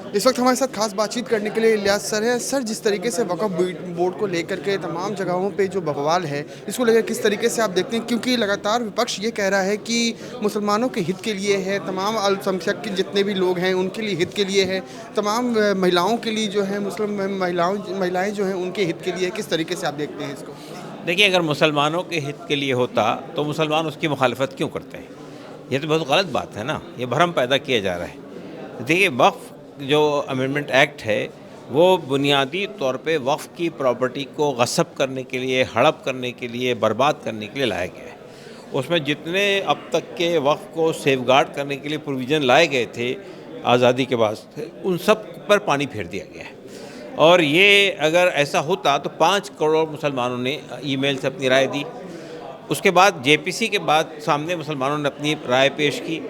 इस वक्त हमारे साथ खास बातचीत करने के लिए इलियास सर हैं। सर, जिस तरीके से वक्फ बोर्ड को लेकर के तमाम जगहों पे जो बवाल है, इसको लेकर किस तरीके से आप देखते हैं? क्योंकि लगातार विपक्ष ये कह रहा है कि मुसलमानों के हित के लिए है, तमाम अल्पसंख्यक के जितने भी लोग हैं उनके लिए हित के लिए है, तमाम महिलाओं के लिए जो है, मुस्लिम महिलाएं जो हैं उनके हित के लिए है। किस तरीके से आप देखते हैं इसको? देखिए, अगर मुसलमानों के हित के लिए होता तो मुसलमान उसकी मुखालफत क्यों करते हैं? ये तो बहुत गलत बात है ना, ये भ्रम पैदा किया जा रहा है। देखिए, वक्फ जो अमेंडमेंट एक्ट है वो बुनियादी तौर पे वक्फ की प्रॉपर्टी को गस्ब करने के लिए, हड़प करने के लिए, बर्बाद करने के लिए लाया गया है। उसमें जितने अब तक के वक्फ को सेफगार्ड करने के लिए प्रोविज़न लाए गए थे आज़ादी के बाद से, उन सब पर पानी फेर दिया गया है। और ये अगर ऐसा होता तो 5 करोड़ मुसलमानों ने ईमेल से अपनी राय दी। उसके बाद जेपीसी के बाद सामने मुसलमानों ने अपनी राय पेश की,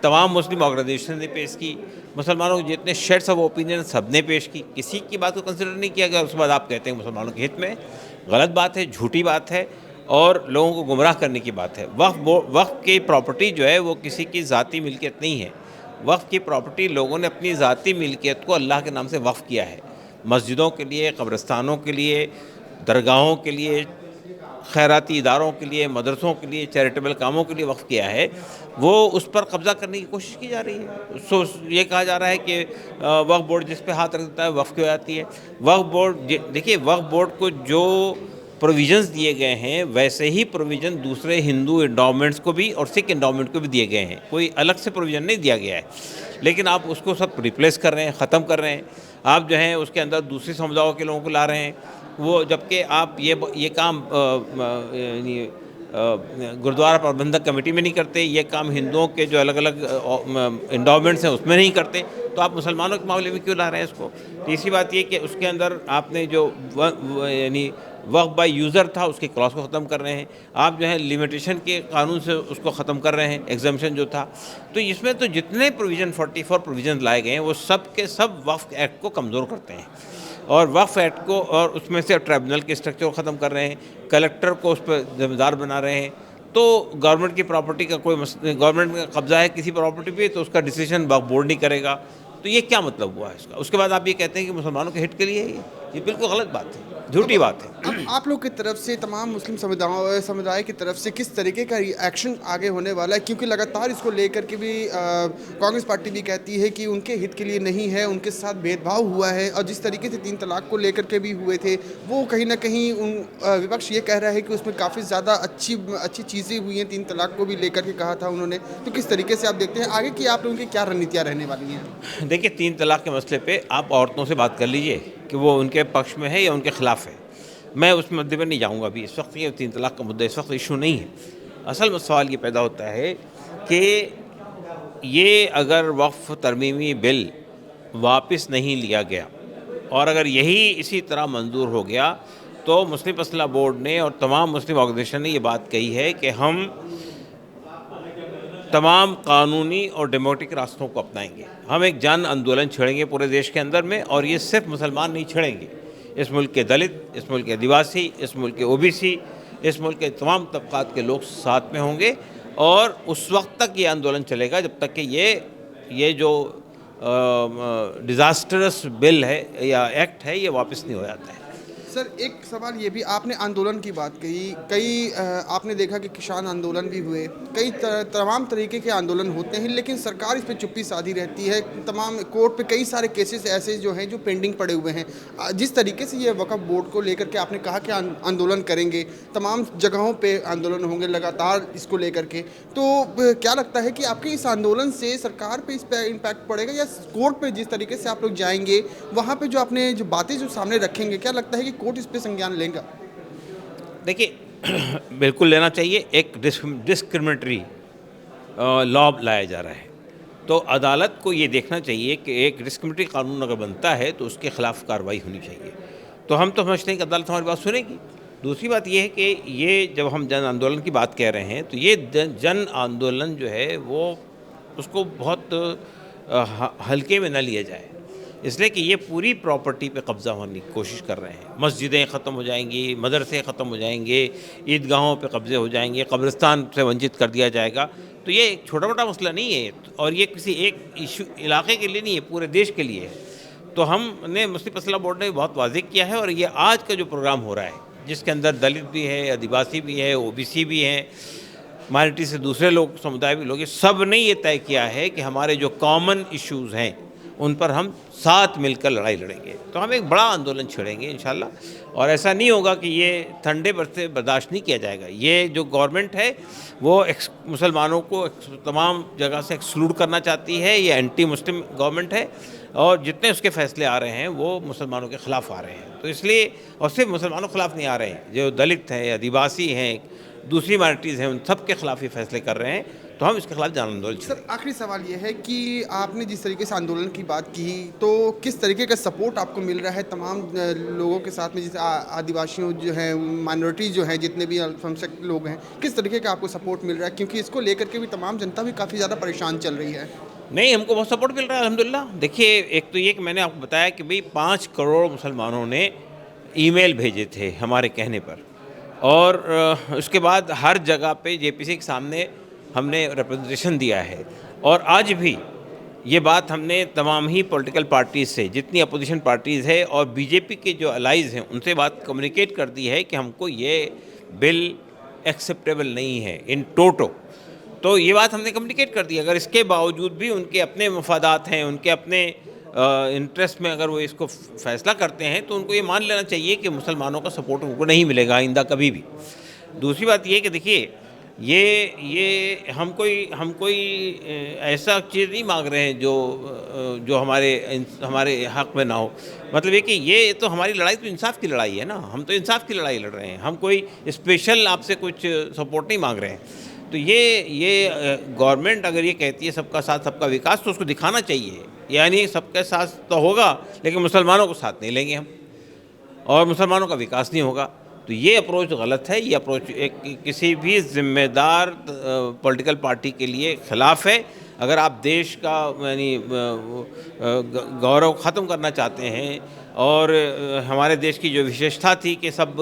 तमाम मुस्लिम ऑर्गेनाइजेशन ने पेश की, मुसलमानों के जितने शेड्स ऑफ ओपिनियन सब ने पेश की, किसी की बात को कंसिडर नहीं किया गया। उसके बाद आप कहते हैं मुसलमानों के हित में, गलत बात है, झूठी बात है और लोगों को गुमराह करने की बात है। वक्फ की प्रॉपर्टी जो है वो किसी की ज़ाती मिल्कियत नहीं है। वक्फ की प्रॉपर्टी लोगों ने अपनी ज़ाती मिल्कियत को अल्लाह के नाम से वक्फ किया है। मस्जिदों के लिए, कब्रिस्तानों के लिए, दरगाहों के लिए, खैराती इदारों के लिए, मदरसों के लिए, चैरिटेबल कामों के लिए वक्फ किया है। वो उस पर कब्ज़ा करने की कोशिश की जा रही है। सो ये कहा जा रहा है कि वक्फ बोर्ड जिस पे हाथ रख देता है वक्फ की हो जाती है। वक्फ बोर्ड देखिए, वक्फ बोर्ड को जो प्रोविजंस दिए गए हैं वैसे ही प्रोविज़न दूसरे हिंदू एंडोमेंट्स को भी और सिख एंडोमेंट को भी दिए गए हैं। कोई अलग से प्रोविज़न नहीं दिया गया है, लेकिन आप उसको सब रिप्लेस कर रहे हैं, ख़त्म कर रहे हैं। आप जो हैं उसके अंदर दूसरे समुदायों के लोगों को ला रहे हैं। वो जबकि आप ये काम गुरुद्वारा प्रबंधक कमेटी में नहीं करते, ये काम हिंदुओं के जो अलग अलग एंडोमेंट्स हैं उसमें नहीं करते, तो आप मुसलमानों के मामले में क्यों ला रहे हैं इसको? तीसरी बात ये कि उसके अंदर आपने जो यानी वक्फ बाय यूज़र था उसके क्लॉज को ख़त्म कर रहे हैं। आप जो है लिमिटेशन के कानून से उसको ख़त्म कर रहे हैं, एग्जम्पशन जो था। तो इसमें तो जितने प्रोविज़न 44 प्रोविज़न लाए गए हैं वो सब के सब वक्फ एक्ट को कमज़ोर करते हैं। और वक्फ एक्ट को और उसमें से ट्राइब्यूनल के स्ट्रक्चर को ख़त्म कर रहे हैं, कलेक्टर को उस पर जिम्मेदार बना रहे हैं। तो गवर्नमेंट की प्रॉपर्टी का गवर्नमेंट का कब्जा है किसी प्रॉपर्टी पे तो उसका डिसीजन वक्फ बोर्ड नहीं करेगा। तो ये क्या मतलब हुआ है इसका? उसके बाद आप ये कहते हैं कि मुसलमानों के हित के लिए है ये बिल्कुल गलत बात है, झूठी बात है। अब आप लोग की तरफ से, तमाम मुस्लिम समुदाय की तरफ से किस तरीके का रिएक्शन आगे होने वाला है? क्योंकि लगातार इसको लेकर के भी कांग्रेस पार्टी भी कहती है कि उनके हित के लिए नहीं है, उनके साथ भेदभाव हुआ है, और जिस तरीके से 3 तलाक को लेकर के भी हुए थे वो कहीं ना कहीं विपक्ष ये कह रहा है कि उसमें काफ़ी ज़्यादा अच्छी अच्छी चीज़ें हुई हैं। 3 तलाक को भी लेकर के कहा था उन्होंने। तो किस तरीके से आप देखते हैं आगे की आप लोगों की क्या रणनीतियाँ रहने वाली हैं? देखिए, 3 तलाक के मसले पे आप औरतों से बात कर लीजिए कि वो उनके पक्ष में है या उनके ख़िलाफ़ है। मैं उस मुद्दे पर नहीं जाऊंगा अभी। इस वक्त ये 3 तलाक का मुद्दा इस वक्त इशू नहीं है। असल सवाल ये पैदा होता है कि ये अगर वक्फ तरमीमी बिल वापस नहीं लिया गया और अगर यही इसी तरह मंजूर हो गया तो मुस्लिम मसला बोर्ड ने और तमाम मुस्लिम ऑर्गेनाइजेशन ने ये बात कही है कि हम तमाम कानूनी और डेमोक्रेटिक रास्तों को अपनाएंगे। हम एक जन आंदोलन छेड़ेंगे पूरे देश के अंदर में, और ये सिर्फ मुसलमान नहीं छेड़ेंगे। इस मुल्क के दलित, इस मुल्क के आदिवासी, इस मुल्क के ओबीसी, इस मुल्क के तमाम तबक़ात के लोग साथ में होंगे। और उस वक्त तक ये आंदोलन चलेगा जब तक कि ये जो डिज़ास्टरस बिल है या एक्ट है ये वापस नहीं हो जाता है। सर, एक सवाल ये भी, आपने आंदोलन की बात कही, कई आपने देखा कि किसान आंदोलन भी हुए, कई तमाम तरीके के आंदोलन होते हैं, लेकिन सरकार इस पे चुप्पी साधी रहती है। तमाम कोर्ट पे कई सारे केसेस ऐसे जो हैं जो पेंडिंग पड़े हुए हैं। जिस तरीके से ये वक्फ बोर्ड को लेकर के आपने कहा कि आंदोलन करेंगे, तमाम जगहों पे आंदोलन होंगे लगातार इसको लेकर के, तो क्या लगता है कि आपके इस आंदोलन से सरकार पे इस पर इम्पैक्ट पड़ेगा, या कोर्ट पे जिस तरीके से आप लोग जाएंगे वहाँ पे जो आपने जो बातें जो सामने रखेंगे, क्या लगता है कि कोर्ट इस पे संज्ञान लेगा? देखिए, बिल्कुल लेना चाहिए। एक डिस्क्रिमिनेटरी लॉ लाया जा रहा है, तो अदालत को ये देखना चाहिए कि एक डिस्क्रिमिनेटरी कानून अगर बनता है तो उसके ख़िलाफ़ कार्रवाई होनी चाहिए। तो हम तो समझते हैं कि अदालत हमारी बात सुनेगी। दूसरी बात ये है कि ये जब हम जन आंदोलन की बात कह रहे हैं तो ये जन आंदोलन जो है वो उसको बहुत हल्के में न लिया जाए। इसलिए कि ये पूरी प्रॉपर्टी पे कब्ज़ा होने की कोशिश कर रहे हैं। मस्जिदें ख़त्म हो जाएंगी, मदरसे ख़त्म हो जाएंगे, ईदगाहों पे कब्ज़े हो जाएंगे, कब्रिस्तान से वंचित कर दिया जाएगा। तो ये एक छोटा मोटा मसला नहीं है, और ये किसी एक इशू इलाके के लिए नहीं है, पूरे देश के लिए है। तो हमने मुस्लिम मसला बोर्ड ने बहुत वाज़ेह किया है, और ये आज का जो प्रोग्राम हो रहा है जिसके अंदर दलित भी है, आदिवासी भी है, ओबीसी भी हैं, माइनॉरिटी से दूसरे लोग, समुदाय भी लोग, सब ने ये तय किया है कि हमारे जो कॉमन इश्यूज़ हैं उन पर हम साथ मिलकर लड़ाई लड़ेंगे। तो हम एक बड़ा आंदोलन छेड़ेंगे इंशाल्लाह, और ऐसा नहीं होगा कि ये ठंडे बरसे बर्दाश्त नहीं किया जाएगा। ये जो गवर्नमेंट है वो मुसलमानों को तमाम जगह से एक्सक्लूड करना चाहती है, ये एंटी मुस्लिम गवर्नमेंट है, और जितने उसके फैसले आ रहे हैं वो मुसलमानों के ख़िलाफ़ आ रहे हैं। तो इसलिए, और सिर्फ मुसलमानों के ख़िलाफ़ नहीं आ रहे हैं, जो दलित हैं, आदिवासी हैं, दूसरी माइनॉरिटीज़ हैं, उन सब के ख़िलाफ़ ये फैसले कर रहे हैं। तो हम इसके खिलाफ जन आंदोलन सर, आखिरी सवाल ये है कि आपने जिस तरीके से आंदोलन की बात की, तो किस तरीके का सपोर्ट आपको मिल रहा है तमाम लोगों के साथ में, जैसे आदिवासियों जो हैं, माइनॉरिटी जो हैं, जितने भी अल्पसंख्यक लोग हैं, किस तरीके का आपको सपोर्ट मिल रहा है? क्योंकि इसको लेकर के भी तमाम जनता भी काफ़ी ज़्यादा परेशान चल रही है। नहीं, हमको बहुत सपोर्ट मिल रहा है अल्हम्दुलिल्लाह। देखिए, एक तो ये कि मैंने आपको बताया कि भाई 5 करोड़ मुसलमानों ने ईमेल भेजे थे हमारे कहने पर, और उसके बाद हर जगह पे जेपीसी के सामने हमने रिप्रेजेंटेशन दिया है। और आज भी ये बात हमने तमाम ही पॉलिटिकल पार्टीज़ से, जितनी अपोजिशन पार्टीज़ है और बीजेपी के जो अलाइज़ हैं, उनसे बात कम्युनिकेट कर दी है कि हमको ये बिल एक्सेप्टेबल नहीं है इन टोटो। तो ये बात हमने कम्युनिकेट कर दी। अगर इसके बावजूद भी उनके अपने मफादात हैं, उनके अपने इंटरेस्ट में अगर वो इसको फैसला करते हैं, तो उनको ये मान लेना चाहिए कि मुसलमानों का सपोर्ट उनको नहीं मिलेगा आइंदा कभी भी। दूसरी बात ये कि देखिए, ये हम कोई ऐसा चीज़ नहीं मांग रहे हैं जो हमारे हक़ में ना हो। मतलब ये कि ये तो हमारी लड़ाई तो इंसाफ की लड़ाई है ना, हम तो इंसाफ की लड़ाई लड़ रहे हैं। हम कोई स्पेशल आपसे कुछ सपोर्ट नहीं मांग रहे हैं। तो ये गवर्नमेंट अगर ये कहती है सबका साथ सबका विकास, तो उसको दिखाना चाहिए। यानी सबके साथ तो होगा, लेकिन मुसलमानों को साथ नहीं लेंगे हम, और मुसलमानों का विकास नहीं होगा। तो ये अप्रोच गलत है। ये अप्रोच किसी भी ज़िम्मेदार पॉलिटिकल पार्टी के लिए ख़िलाफ़ है। अगर आप देश का यानी गौरव ख़त्म करना चाहते हैं, और हमारे देश की जो विशेषता थी कि सब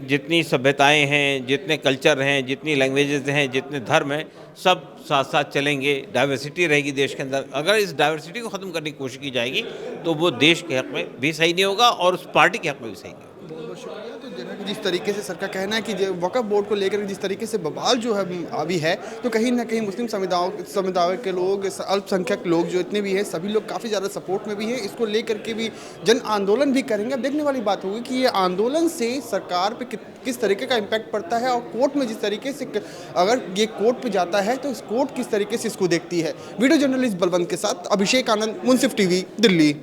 जितनी सभ्यताएं हैं, जितने कल्चर हैं, जितनी लैंग्वेजेस हैं, जितने धर्म हैं, सब साथ साथ चलेंगे, डाइवर्सिटी रहेगी देश के अंदर। अगर इस डाइवर्सिटी को ख़त्म करने की कोशिश की जाएगी, तो वो देश के हक़ में भी सही नहीं होगा और उस पार्टी के हक़ में भी सही नहीं होगा। बहुत बहुत शुक्रिया। तो जैसा कि जिस तरीके से सर का कहना है कि वक्फ बोर्ड को लेकर जिस तरीके से बवाल जो है अभी है, तो कहीं ना कहीं मुस्लिम समुदाय के लोग, अल्पसंख्यक लोग जो इतने भी हैं, सभी लोग काफ़ी ज़्यादा सपोर्ट में भी हैं। इसको लेकर के भी जन आंदोलन भी करेंगे। अब देखने वाली बात होगी कि ये आंदोलन से सरकार पे किस तरीके का इम्पैक्ट पड़ता है, और कोर्ट में जिस तरीके से अगर ये कोर्ट पे जाता है तो इस कोर्ट किस तरीके से इसको देखती है। वीडियो जर्नलिस्ट बलवंत के साथ अभिषेक आनंद, मुंसिफ टीवी, दिल्ली।